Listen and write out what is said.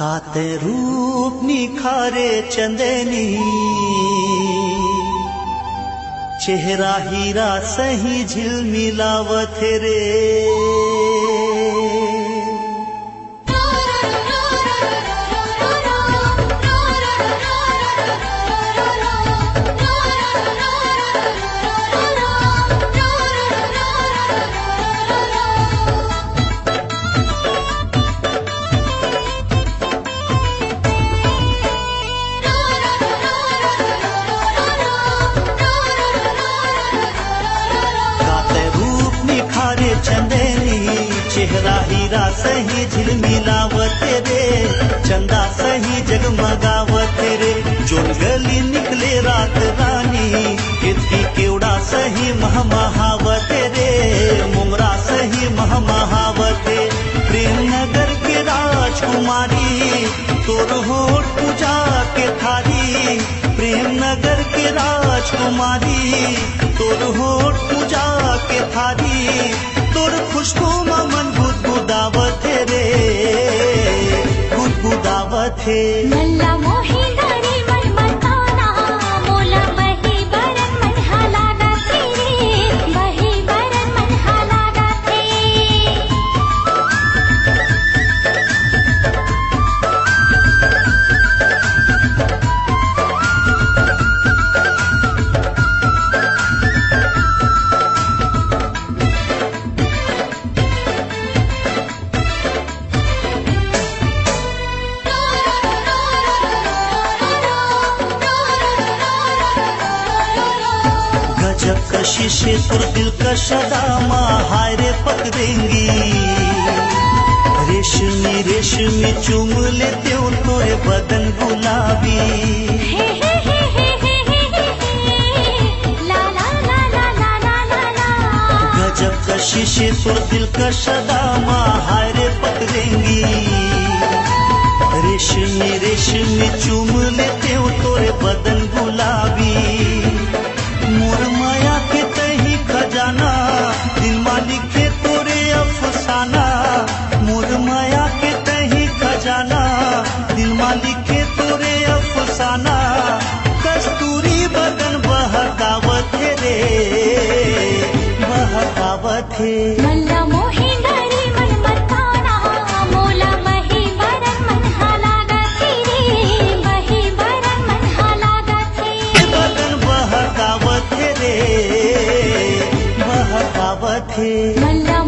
काते रूप निखारे चंदनी चेहरा हीरा सही झिलमिलावत रे चेहरा हीरा सही झिलमिलावत रे चंदा सही जगमगावत रे जोन गली निकले रात रानी इतकी केवड़ा सही महमहावत रे मुमरा सही महमहावत प्रेम नगर के राजकुमारी तोर होठ पूजा के थारी प्रेम नगर के राजकुमारी तोर होठ पूजा के थारी तोर खुशबू मन गुदगुदावत रे गुदगुदावत है मल्ला मोही दारी मन मताना मोला बही बरन मन हालागा तेरे बही बरन मन हालागा जब कशिश तुर दिल का शदामा हाय रे पक देंगी रेशमी रेशमी चूम लेते हो तोरे बदन गुलाबी गजब कशिश तुर दिल का शदामा हाय रे पक देंगी रेशमी रेशमी चूम लेते हो तोरे बदन गुलाबी मोर माया के तही खजाना दिल मालिक के तोरे अफसाना मोर माया के तही खजाना दिल मालिक के तोरे अफसाना कस्तूरी बदन बहकावत रे बहकावत है मल्ला मोही दारी मन मताना मोला बही बरन मन हालागा तेरे बही बरन मन हालागा बदन बहकावत रे बहकावत है मल्ला